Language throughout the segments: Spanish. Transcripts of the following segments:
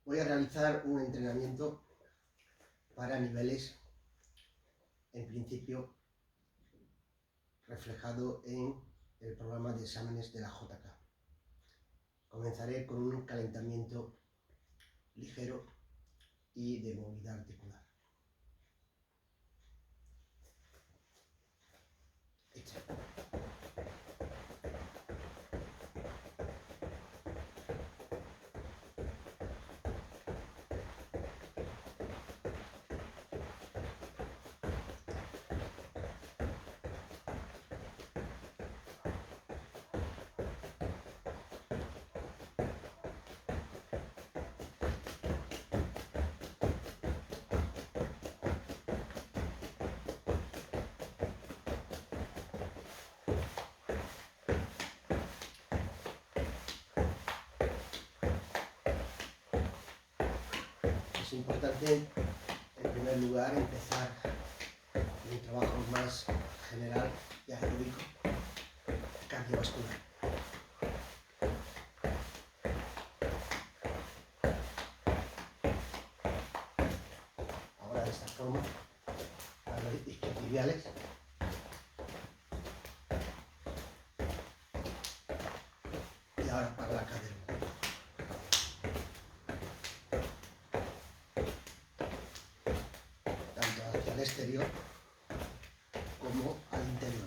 voy a realizar un entrenamiento para niveles, en principio, reflejado en el programa de exámenes de la JK. Comenzaré con un calentamiento ligero y de movilidad articular. Hecha. Es importante, en primer lugar, empezar un trabajo más general y aeróbico, cardiovascular. Ahora de esta forma, para los isquiotibiales. Y ahora para la cadera. Tanto hacia el exterior como al interior.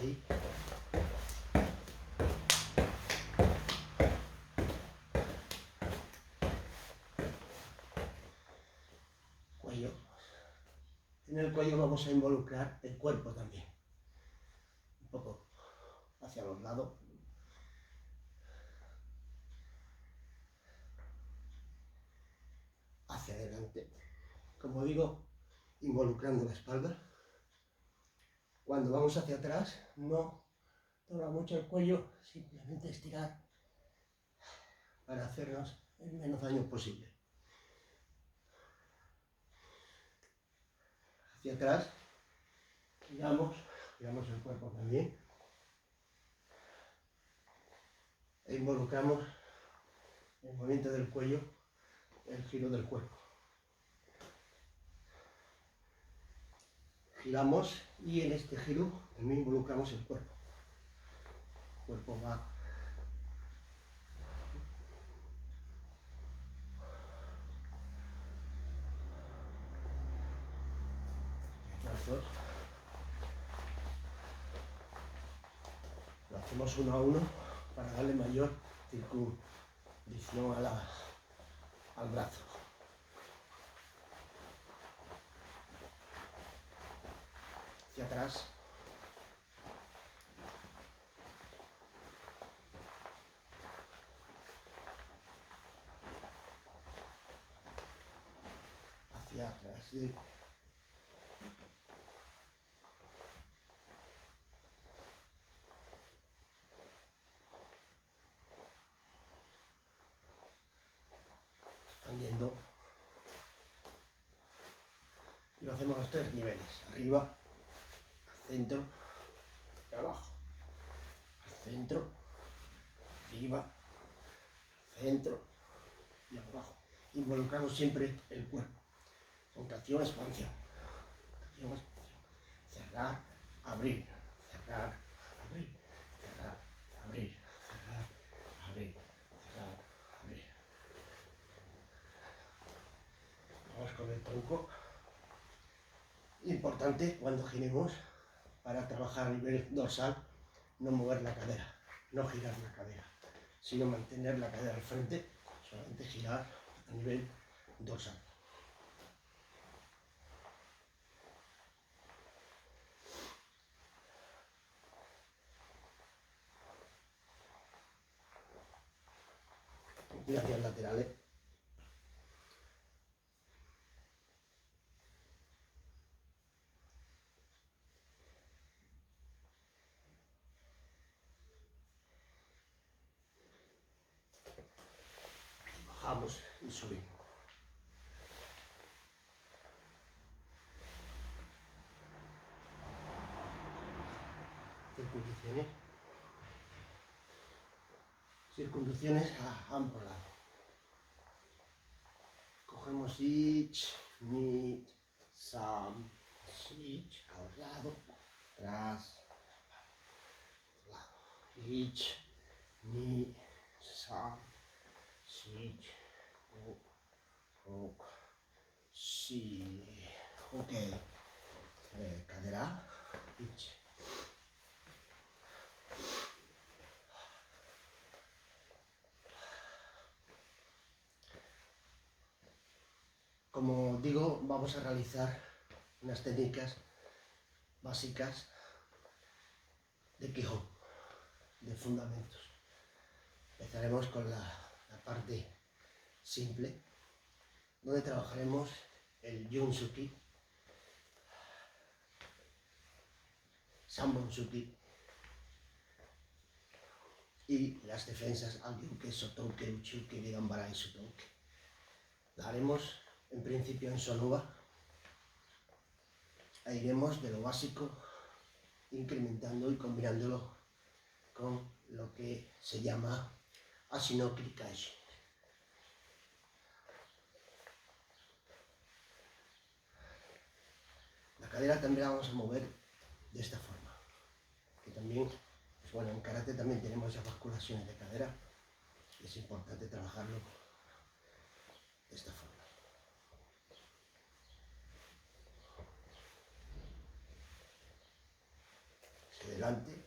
Ahí. Cuello. En el cuello vamos a involucrar el cuerpo también. Un poco hacia los lados. Hacia adelante. Como digo, involucrando la espalda. Cuando vamos hacia atrás, no dobla mucho el cuello, simplemente estirar para hacernos el menos daño posible. Hacia atrás, giramos el cuerpo también. E involucramos el movimiento del cuello, el giro del cuerpo. Giramos y en este giro también involucramos el cuerpo. El cuerpo va brazos. Lo hacemos uno a uno para darle mayor circundición al brazo. Hacia atrás. Hacia atrás. Sí. Expandiendo. Y lo hacemos a los tres niveles. Arriba, al centro y abajo. Al centro, arriba, al centro y abajo. Involucramos siempre el cuerpo. Contracción, expansión. Contracción, expansión. Cerrar, abrir. Cerrar, abrir. Cerrar, abrir. Cerrar, abrir. Cerrar, abrir. Vamos con el tronco. Importante cuando giremos, para trabajar a nivel dorsal, no mover la cadera, no girar la cadera, sino mantener la cadera al frente, solamente girar a nivel dorsal. Inclinaciones laterales. y subimos. Circunducciones a ambos lados. Cogemos ich, ni, sam, sich, al lado, atrás, lado. Ich, ni, sam, sich, ok, si. Ok. Cadera, ich. Como digo, vamos a realizar unas técnicas básicas de Qigong, de fundamentos. Empezaremos con la parte simple, donde trabajaremos el Yun-Suki, Sanbon-Suki y las defensas al Ryuke, Sotoke, Uchuke, Gambara y Sotoke. La haremos en principio en Sonuba e iremos de lo básico incrementando y combinándolo con lo que se llama Ashinokiri Kaiji. La cadera también la vamos a mover de esta forma, que también, pues bueno, en karate también tenemos ya basculaciones de cadera y es importante trabajarlo de esta forma. Hacia adelante,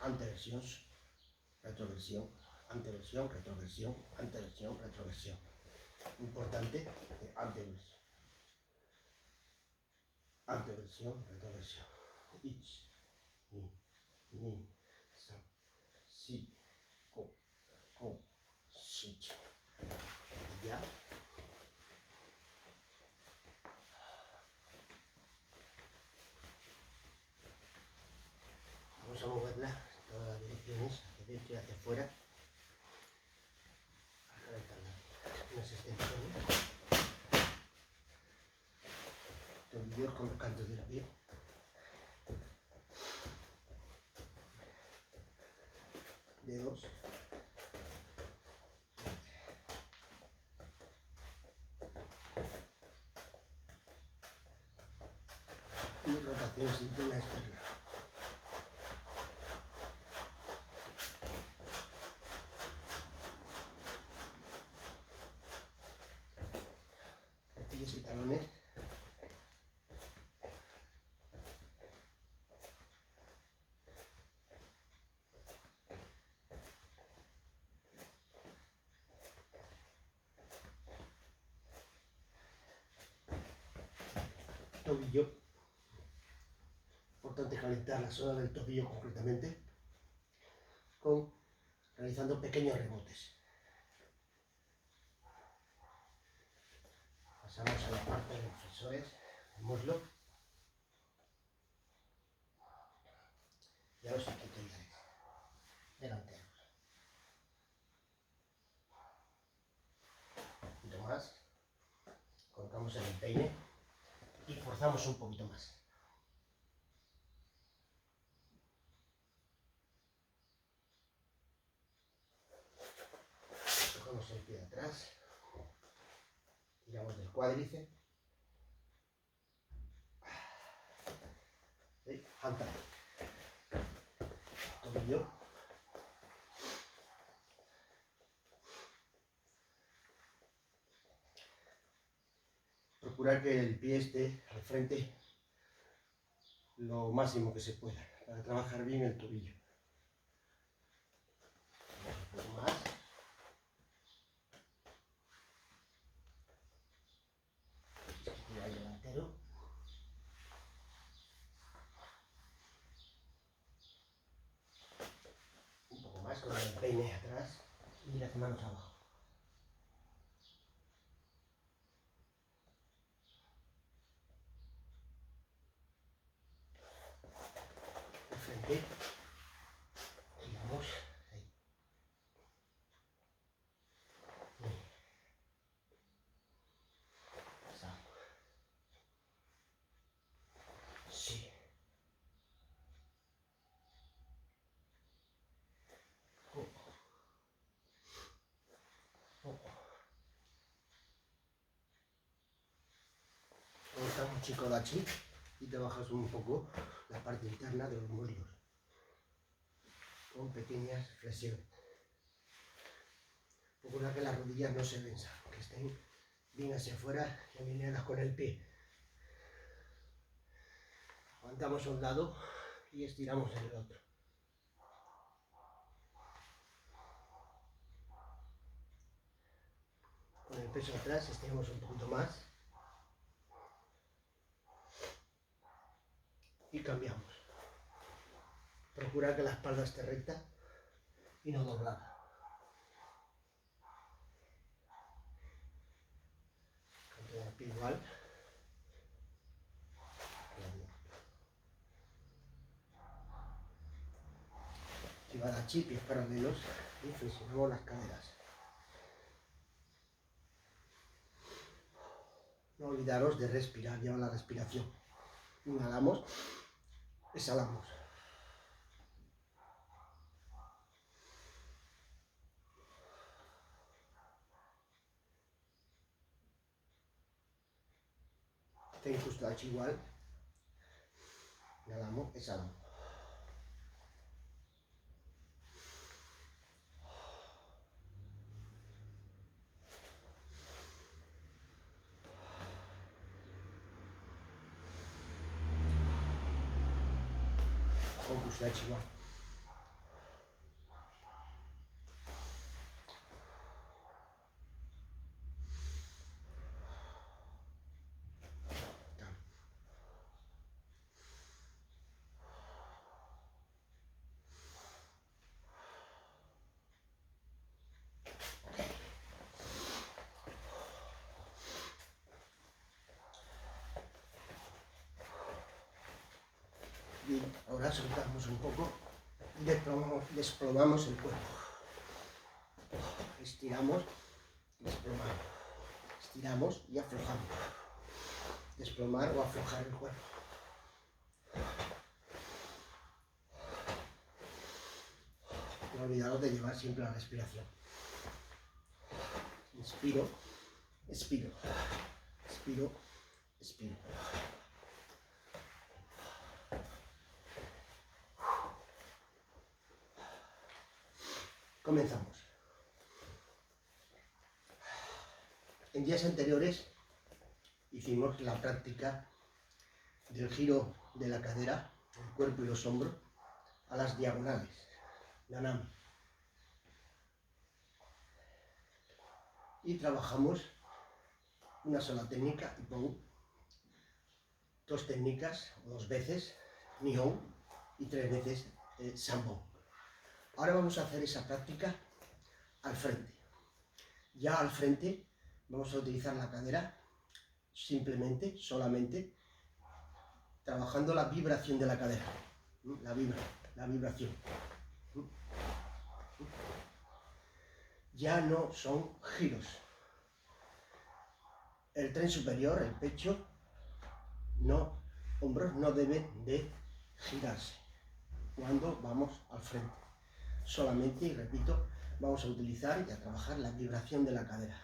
anteversión, retroversión, anteversión, retroversión, anteversión, retroversión. Importante, anteversión. Anteversión, retroversión. Ich, ni, san, si, ko, shi. Ya. Vamos a moverla en todas las direcciones, hacia dentro y hacia afuera. A calentar unas extensiones. Tobillos con los cantos del pie. Dedos. Y rotación interna externa. Platillos y talones. Tobillo. Importante calentar la zona del tobillo concretamente, realizando pequeños rebotes. Pasamos a la parte de los flexores, el muslo, y a los isquiotibiales delanteros. Un poquito más, colocamos el empeine y forzamos un poquito más. Cogemos el pie de atrás, tiramos del cuádriceps, hantai, tobillo, procurar que el pie esté al frente lo máximo que se pueda para trabajar bien el tobillo. Un poco más. Delantero. Un poco más con el peine atrás y las manos abajo. De frente. Giramos. Ahí. Dachi Kodachi, y trabajas un poco la parte interna de los muslos con pequeñas flexiones. Procura que las rodillas no se venzan, que estén bien hacia afuera y alineadas con el pie. Aguantamos a un lado y estiramos en el otro. Con el peso atrás estiramos un poquito más y cambiamos. Procura que la espalda esté recta y no doblada. Canto del pie igual. Kibadachi, pies paralelos y flexionamos las caderas. No olvidaros de respirar, lleva la respiración. Inhalamos, exhalamos. Tenkustachi igual. Inhalamos, exhalamos. Tenkustachi igual. Bien, ahora soltamos un poco y desplomamos el cuerpo. Estiramos, desplomamos. Estiramos y aflojamos. Desplomar o aflojar el cuerpo. No olvidaros de llevar siempre la respiración. Inspiro, expiro. Expiro, expiro. Comenzamos. En días anteriores hicimos la práctica del giro de la cadera, el cuerpo y los hombros a las diagonales. Nanam. Y trabajamos una sola técnica, Ippon, dos técnicas, o dos veces, Nihon, y tres veces Sanbon. Ahora vamos a hacer esa práctica al frente. Ya al frente vamos a utilizar la cadera simplemente, solamente, trabajando la vibración de la cadera. La vibración. Ya no son giros. El tren superior, el pecho, hombros no deben de girarse cuando vamos al frente. Solamente, y repito, vamos a utilizar y a trabajar la vibración de la cadera.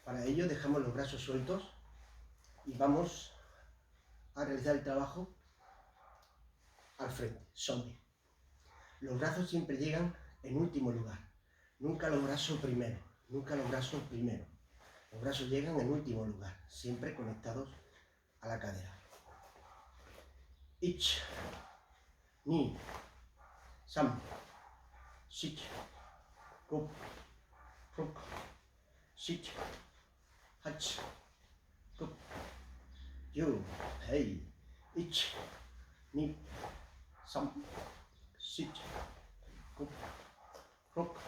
Para ello dejamos los brazos sueltos y vamos a realizar el trabajo al frente, zombie. Los brazos siempre llegan en último lugar, nunca los brazos primero, nunca los brazos primero. Los brazos llegan en último lugar, siempre conectados a la cadera. Ich, ni, sam, sich, rup, ruk, sich, hach, rup, yu, hei, ich, ni, sam, sich, rup, ruk,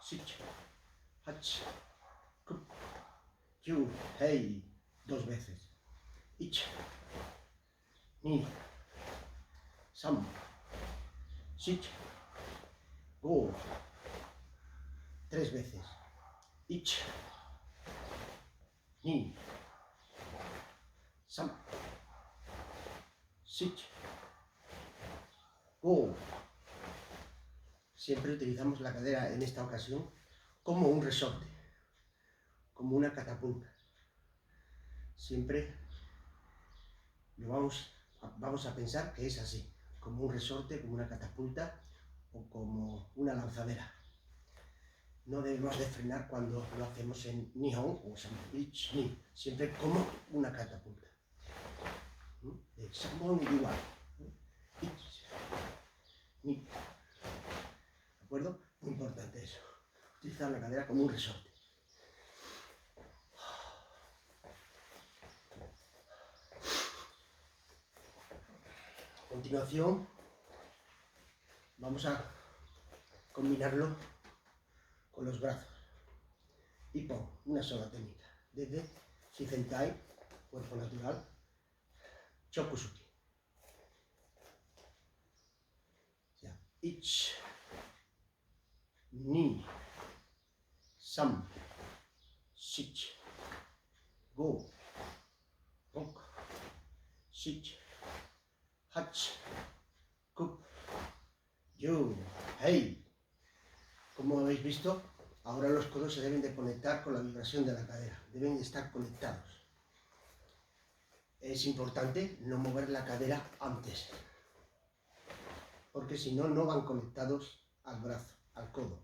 sich, hach, rup, yu, hei, dos veces. Ich, ni, sam, sich, go, tres veces. Ich, ni, sam, sich, go. Siempre utilizamos la cadera en esta ocasión como un resorte, como una catapulta. siempre lo vamos a pensar que es así, como un resorte, como una catapulta o como una lanzadera. No debemos de frenar cuando lo hacemos en Nihon o Ich Ni, siempre como una catapulta. De Sambon igual. Ich Ni. ¿De acuerdo? Muy importante eso. Utilizar la cadera como un resorte. A continuación, vamos a combinarlo con los brazos. Ippon, una sola técnica. Desde Shizentai, cuerpo natural, Chokusuki. Ya. Ich, Ni, Sam, Shich, Go, Rok, Shich, Hach, Kup, Yu, Hei. Como habéis visto, ahora los codos se deben de conectar con la vibración de la cadera, deben de estar conectados. Es importante no mover la cadera antes, porque si no, no van conectados al brazo, al codo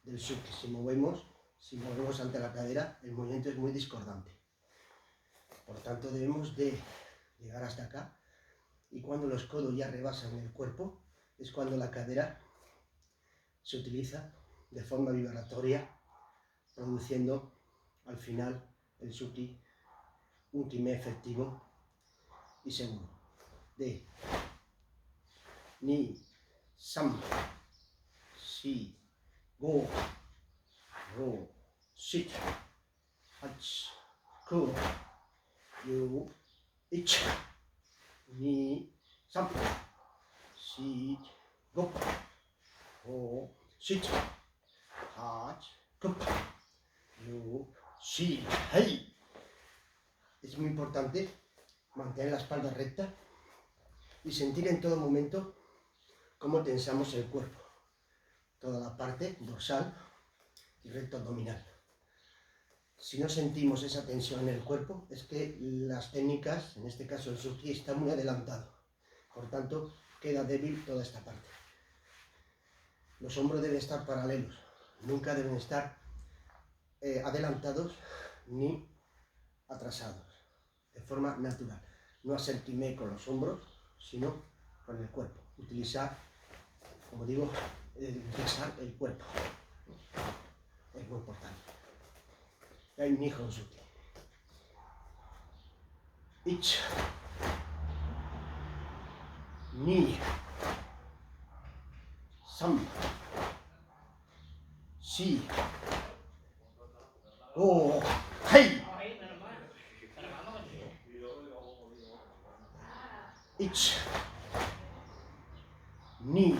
del suki. Si movemos ante la cadera, el movimiento es muy discordante. Por tanto, debemos de llegar hasta acá, y cuando los codos ya rebasan el cuerpo, es cuando la cadera se utiliza de forma vibratoria, produciendo al final el suki, un kime efectivo y seguro. De Ni, Sam, Shi, Go, Ro, Shit, Hach, Ku, Yu, Ich, Ni, Sam, Shi, Go, Ro, Shit, Hach, Ku, Yu, Shi, Hei. Es muy importante mantener la espalda recta y sentir en todo momento cómo tensamos el cuerpo, toda la parte dorsal y recto abdominal. Si no sentimos esa tensión en el cuerpo, es que las técnicas, en este caso el suki, está muy adelantado. Por tanto, queda débil toda esta parte. Los hombros deben estar paralelos, nunca deben estar adelantados ni atrasados, de forma natural. No hacer kime con los hombros, sino con el cuerpo. Utilizar, como digo, utilizar el cuerpo. Es muy importante. El Nihon Suki. Ich, Ni, Sam, Shi, Go, Hei. Ich, Ni,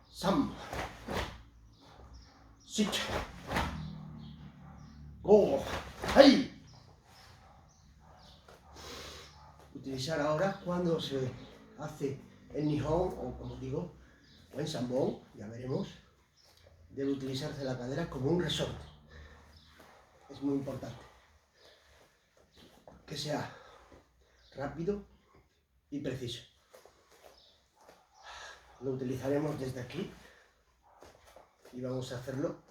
Sam, Shit, Go, Hei. Utilizar ahora cuando se hace en Nihon, o como digo, o en Sambon, ya veremos, debe utilizarse la cadera como un resorte. Es muy importante que sea rápido y preciso. Lo utilizaremos desde aquí y vamos a hacerlo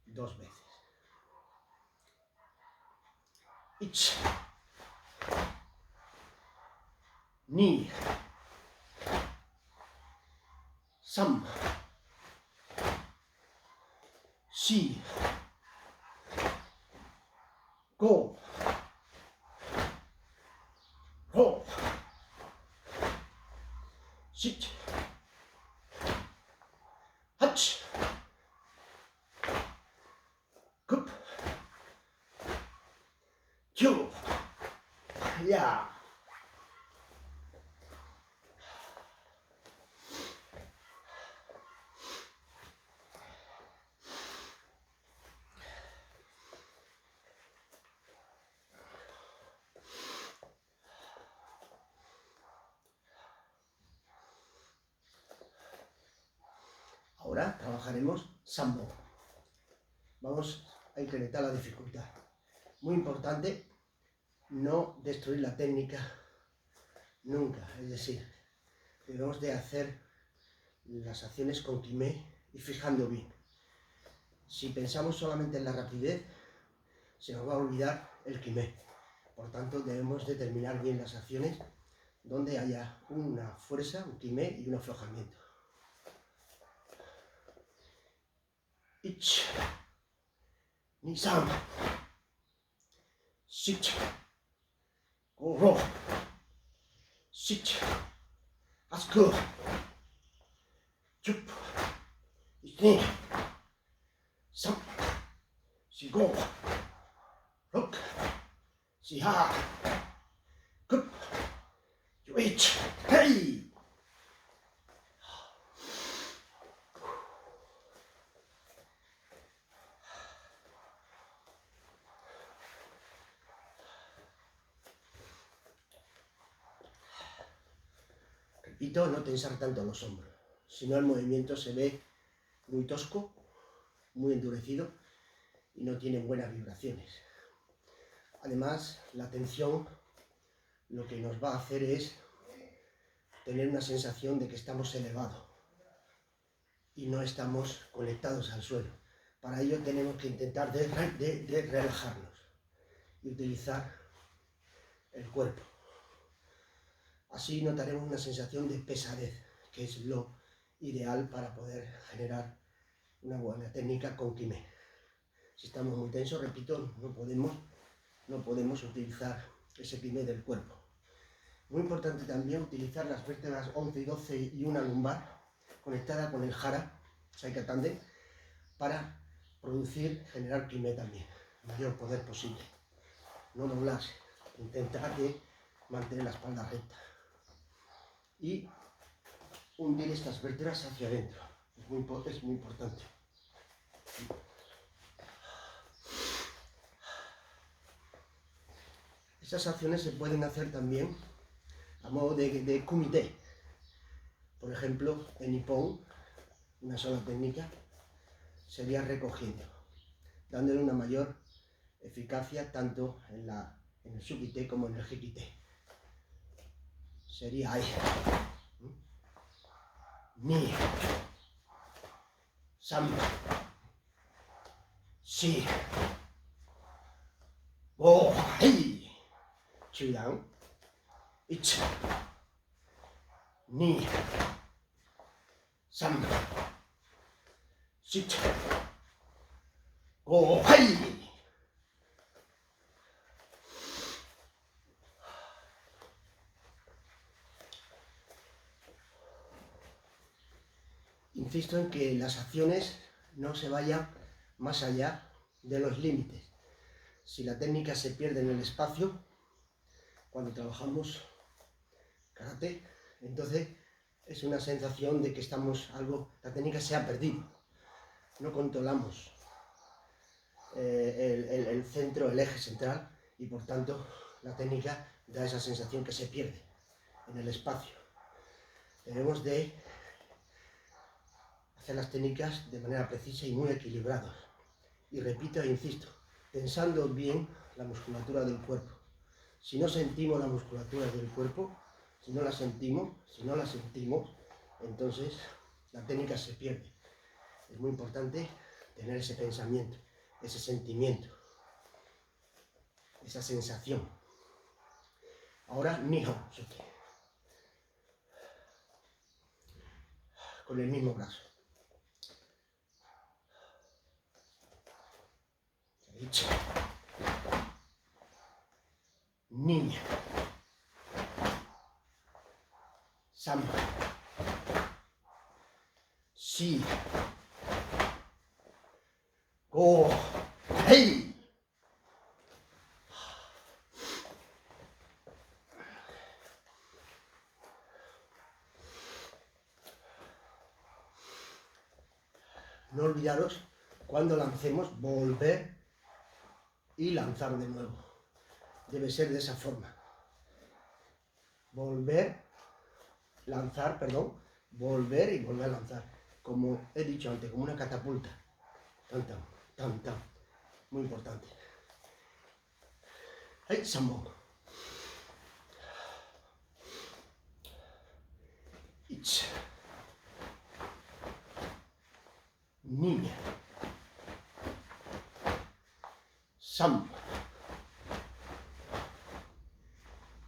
2 veces. Ich, Ni, Sam, Shi, Go, Ro, Shit, Hach, Kup, Kyu, Ya. Ahora trabajaremos Sambon. Vamos a incrementar la dificultad. Muy importante, no destruir la técnica nunca, es decir, debemos de hacer las acciones con Kimé y fijando bien. Si pensamos solamente en la rapidez, se nos va a olvidar el Kimé. Por tanto, debemos determinar bien las acciones donde haya una fuerza, un Kimé y un aflojamiento. Ich, ni sam, sich, go, sich, asku, chup, ich, sam, si go, rock, si ha, kup, you ich, hey. Repito, no tensar tanto los hombros, si no el movimiento se ve muy tosco, muy endurecido y no tiene buenas vibraciones. Además, la tensión lo que nos va a hacer es tener una sensación de que estamos elevados y no estamos conectados al suelo. Para ello tenemos que intentar de relajarnos y utilizar el cuerpo. Así notaremos una sensación de pesadez, que es lo ideal para poder generar una buena técnica con Kimé. Si estamos muy tensos, repito, no podemos utilizar ese Kimé del cuerpo. Muy importante también utilizar las vértebras 11 y 12 y una lumbar conectada con el Hara, Saika Tanden, para generar Kimé también, el mayor poder posible. No doblarse, intentar de mantener la espalda recta y hundir estas vértebras hacia adentro. Es muy importante. Esas acciones se pueden hacer también a modo de kumite. Por ejemplo, en Ippon, una sola técnica, sería recogiendo, dándole una mayor eficacia tanto en el Shukite como en el Hikite. Sería ahí. Ni, sam, si, go, hei, chudan, ich, ni, sam, sich, go, hei. Insisto en que las acciones no se vayan más allá de los límites. Si la técnica se pierde en el espacio, cuando trabajamos karate, entonces es una sensación de que la técnica se ha perdido. No controlamos el centro, el eje central, y por tanto la técnica da esa sensación que se pierde en el espacio. Debemos de hacer las técnicas de manera precisa y muy equilibradas. Y repito e insisto, tensando bien la musculatura del cuerpo. Si no sentimos la musculatura del cuerpo, si no la sentimos, entonces la técnica se pierde. Es muy importante tener ese pensamiento, ese sentimiento, esa sensación. Ahora, Nihon Suki. Con el mismo brazo. Ni, sam, si, go, hei. No olvidaros, cuando lancemos, volver y lanzar de nuevo. Debe ser de esa forma. Volver y volver a lanzar. Como he dicho antes, como una catapulta. Tan, tan, tan, tan. muy importante. Ahí, Sambo. Ich. Ni. Sam.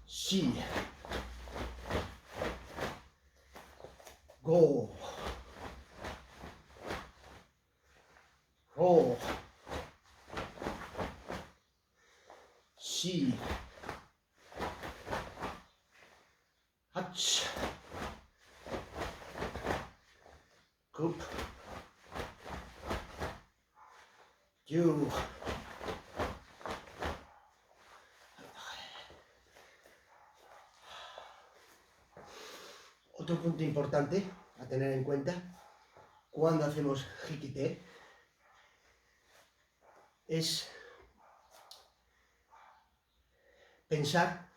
Si. Go. Ro. Si. Hach. Kup. Yu. Otro punto importante a tener en cuenta cuando hacemos hikite es pensar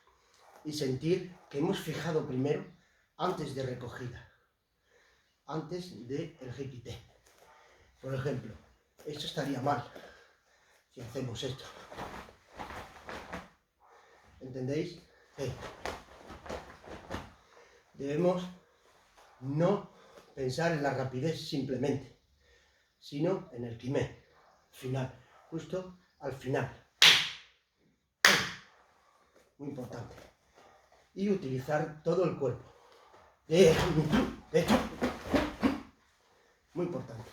y sentir que hemos fijado primero antes de recogida, antes del hikite. Por ejemplo, esto estaría mal si hacemos esto. ¿Entendéis? Sí. Debemos no pensar en la rapidez simplemente, sino en el kime final, justo al final. Muy importante. Y utilizar todo el cuerpo. Muy importante.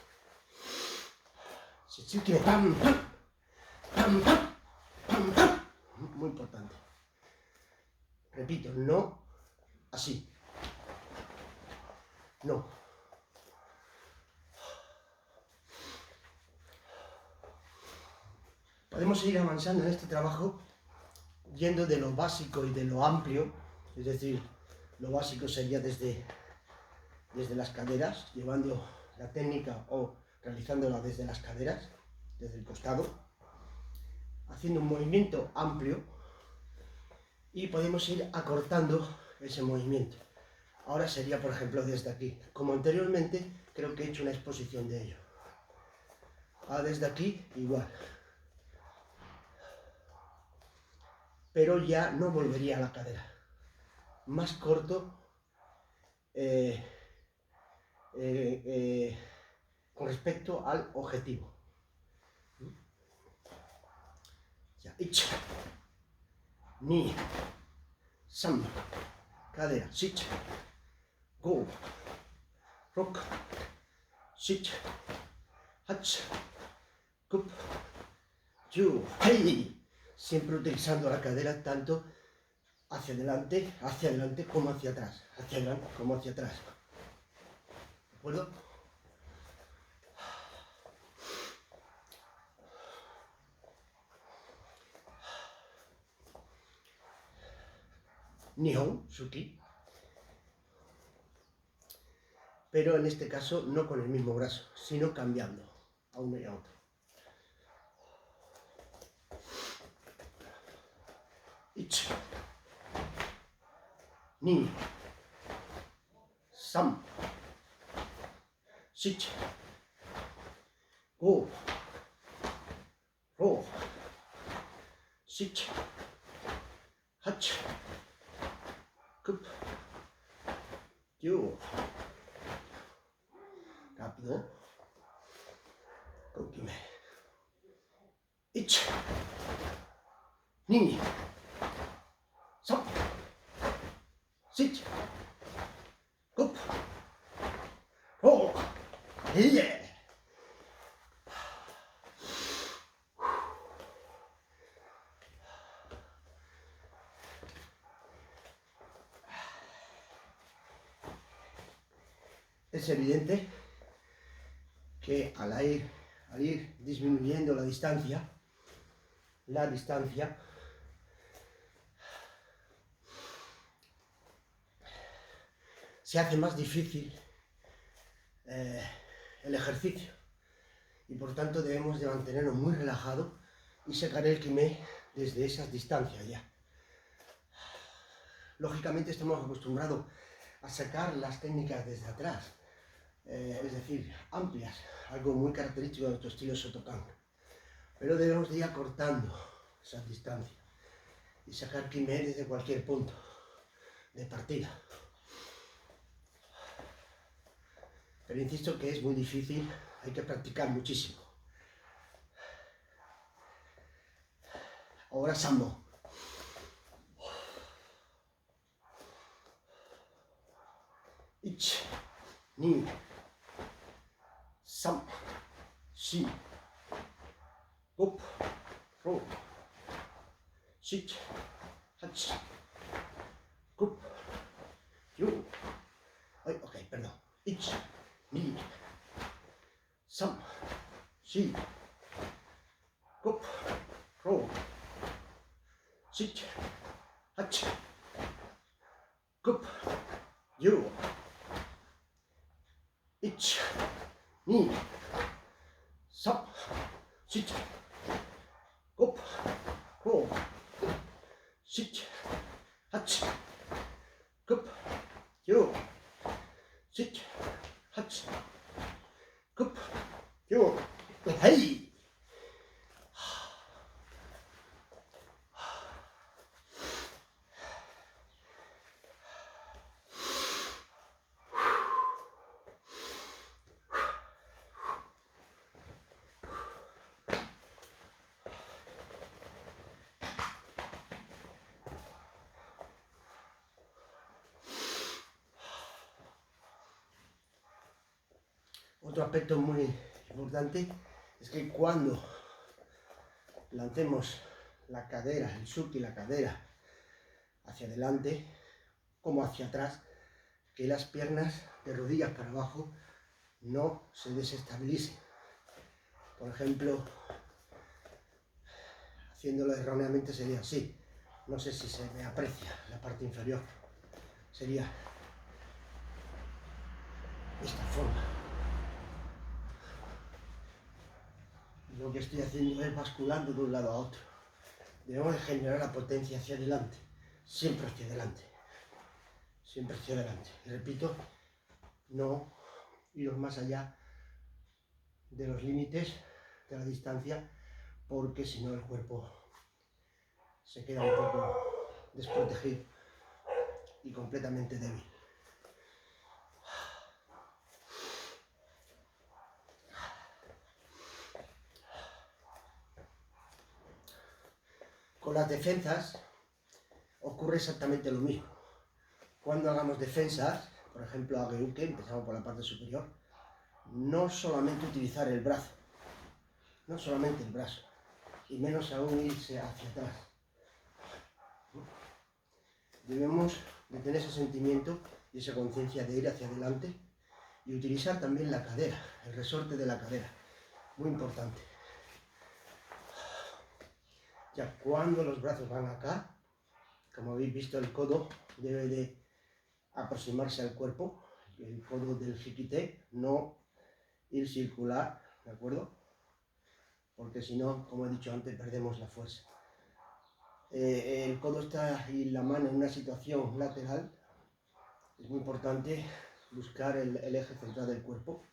Muy importante. Repito, no así. No. Podemos seguir avanzando en este trabajo yendo de lo básico y de lo amplio, es decir, lo básico sería desde las caderas, llevando la técnica o realizándola desde las caderas, desde el costado, haciendo un movimiento amplio y podemos ir acortando ese movimiento. Ahora sería, por ejemplo, desde aquí. Como anteriormente, creo que he hecho una exposición de ello. Ahora desde aquí, igual. Pero ya no volvería a la cadera. Más corto con respecto al objetivo. Ya, ich, ni, sam, cadera, sich, go, rock, sich, hach, kup, yu, hey. Siempre utilizando la cadera tanto hacia adelante como hacia atrás. Hacia adelante como hacia atrás. ¿De acuerdo? Nihon, Suki. Pero en este caso no con el mismo brazo, sino cambiando a uno y a otro. Ich, ni, sam, sich, go, ro, sich, hach, kup, yu. Rápido. Con kime. Ich, ni, sam, sich, kup, ro, yeah. Es evidente que al ir disminuyendo la distancia se hace más difícil el ejercicio y por tanto debemos de mantenernos muy relajados y sacar el kime desde esas distancias ya. Lógicamente estamos acostumbrados a sacar las técnicas desde atrás, es decir, amplias, algo muy característico de nuestro estilo Shotokan. Pero debemos de ir acortando esa distancia y sacar Kimé desde cualquier punto de partida. Pero insisto que es muy difícil, hay que practicar muchísimo. Ahora Sambo. Ich, ni, sam, shi, up, ro, shit, hach, kup, yu. Ay, ok, perdón. Ich, ni, sam, shi, kup, ro, shit, hach, kup, yu. Ich, ni, sam, shit, kup, ro, shit, hach, kup, yu. Shit, hach, kup, yu. Hey. Otro aspecto muy importante es que cuando lancemos la cadera, el sulky y la cadera hacia adelante como hacia atrás, que las piernas de rodillas para abajo no se desestabilicen. Por ejemplo, haciéndolo erróneamente sería así. No sé si se me aprecia la parte inferior. Sería de esta forma. Lo que estoy haciendo es basculando de un lado a otro. Debemos de generar la potencia hacia adelante, siempre hacia adelante, siempre hacia adelante. Y repito, no iros más allá de los límites de la distancia, porque si no el cuerpo se queda un poco desprotegido y completamente débil. Con las defensas ocurre exactamente lo mismo. Cuando hagamos defensas, por ejemplo a Geuke, empezamos por la parte superior, no solamente utilizar el brazo, no solamente el brazo, y menos aún irse hacia atrás. Debemos de tener ese sentimiento y esa conciencia de ir hacia adelante y utilizar también la cadera, el resorte de la cadera, muy importante. Ya cuando los brazos van acá, como habéis visto, el codo debe de aproximarse al cuerpo, el codo del jiquité, no ir circular, ¿de acuerdo? Porque si no, como he dicho antes, perdemos la fuerza. El codo está y la mano en una situación lateral. Es muy importante buscar el eje central del cuerpo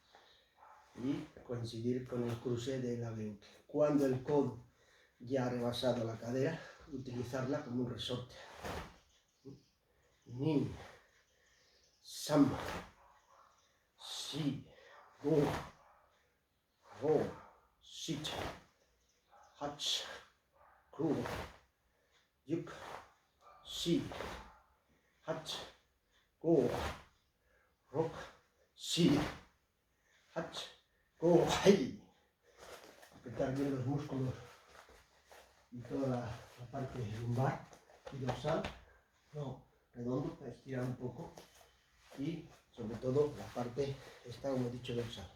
y coincidir con el cruce de la glútea. Cuando el codo ya ha rebasado la cadera, utilizarla como un resorte. Ni, sam, si, go, ro, sit, hach, ku, yuk, si, hach, go, rock, si, hach, go, hey. Apretar bien los músculos y toda la parte lumbar y dorsal, no redondo, estirar un poco y sobre todo la parte esta, como he dicho, dorsal.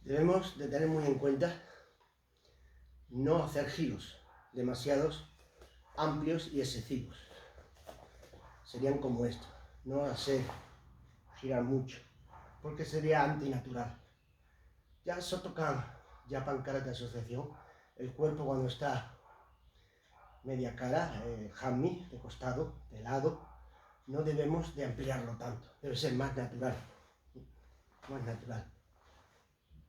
Debemos de tener muy en cuenta no hacer giros demasiados amplios y excesivos. Serían como esto, no hacer girar mucho, porque sería antinatural. Ya Sotokan Japan Karate Asociación, el cuerpo cuando está media cara, hammy, de costado, de lado, no debemos de ampliarlo tanto, debe ser más natural, más natural.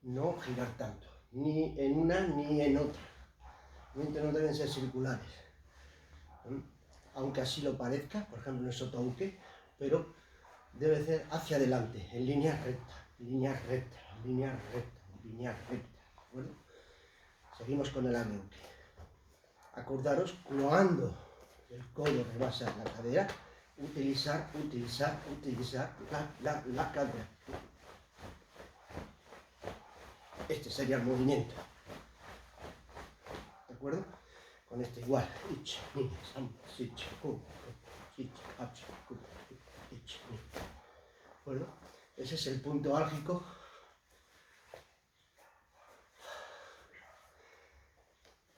No girar tanto, ni en una ni en otra. Los movimientos no deben ser circulares, aunque así lo parezca, por ejemplo en el Soto-uke, pero debe ser hacia adelante, en línea recta, línea recta, línea recta, línea recta, ¿de acuerdo? Seguimos con el age-uke. Acordaros, cuando el codo rebasa la cadera, utilizar la cadera. Este sería el movimiento, ¿de acuerdo? Con este igual, ich, ni, sam, sich, ku, sich, hach, ku, ich, ni. ¿De acuerdo? Ese es el punto álgico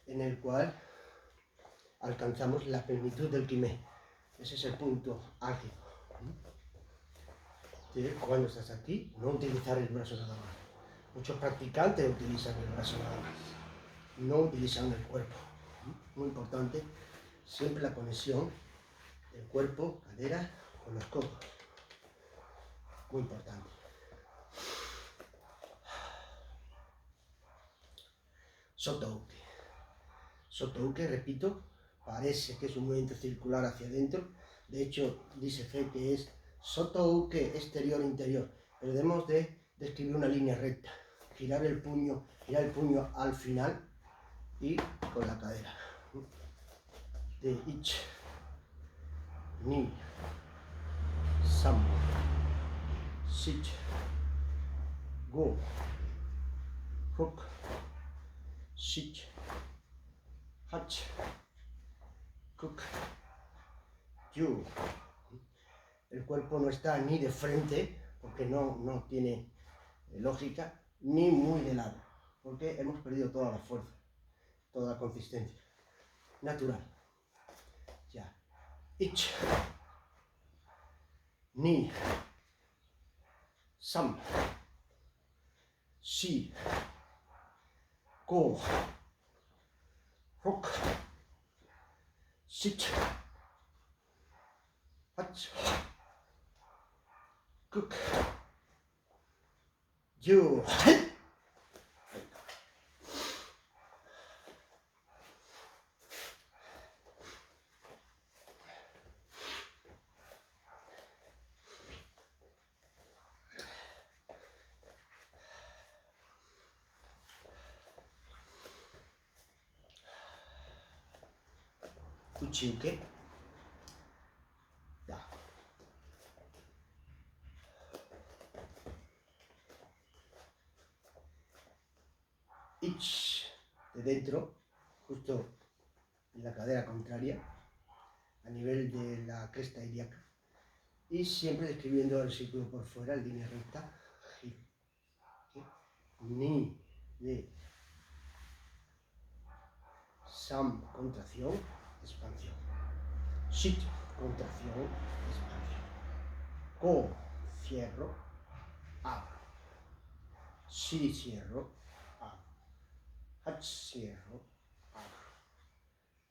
en el cual alcanzamos la plenitud del Kime. Ese es el punto álgico. Cuando estás aquí, no utilizar el brazo nada más. Muchos practicantes utilizan el brazo nada más, no utilizan el cuerpo. Muy importante, siempre la conexión del cuerpo, cadera, con los codos. Muy importante. Soto-uke. Soto-uke, repito, parece que es un movimiento circular hacia adentro. De hecho, dice Fe que es Soto-uke exterior-interior. Pero debemos de describir una línea recta. Girar el puño al final y con la cadera. De ich, ni, sam, sich, go, hook, sich, hach, cook, you. El cuerpo no está ni de frente, porque no tiene lógica, ni muy de lado, porque hemos perdido toda la fuerza, toda la consistencia. Natural. Ya. Ich, ni, sam, shi, go, hook, sich, hach, cook, you. Uchi-uke. Ya. Ich, de dentro, justo en la cadera contraria, a nivel de la cresta ilíaca, y siempre escribiendo el círculo por fuera, en línea recta. Ni, de, sam, contracción, expansión. Shit, contracción, expansión. Go, cierro, abro. Si, cierro, abro. Hach, cierro, abro.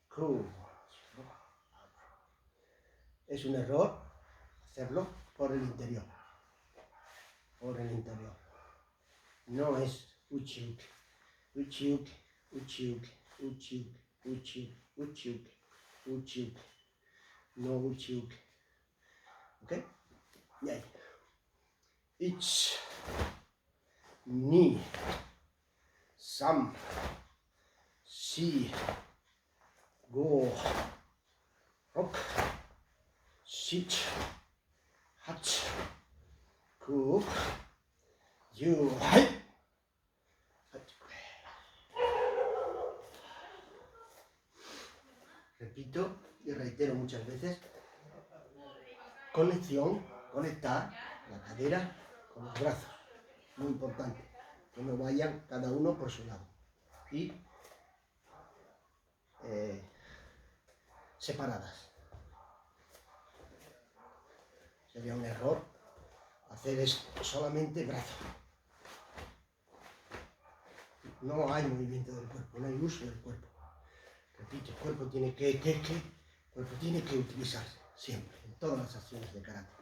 Ku, cierro, abro. Es un error hacerlo por el interior. Por el interior. No es uchi-uke. Uchi-uke, uchi-uke, uchi-uke, uchi-uke, uchi-uke, uchi-uke. No uchi-uke. ¿Ok? Y ahí. Ich, ni, sam, shi, go, rock, sich, hach, ku, you, hai. Repito y reitero muchas veces, conexión, conectar la cadera con los brazos, muy importante, que no vayan cada uno por su lado y separadas. Sería un error hacer esto, solamente brazo. No hay movimiento del cuerpo, no hay uso del cuerpo. Repito, el cuerpo tiene que utilizarse. siempre, en todas las acciones de karate.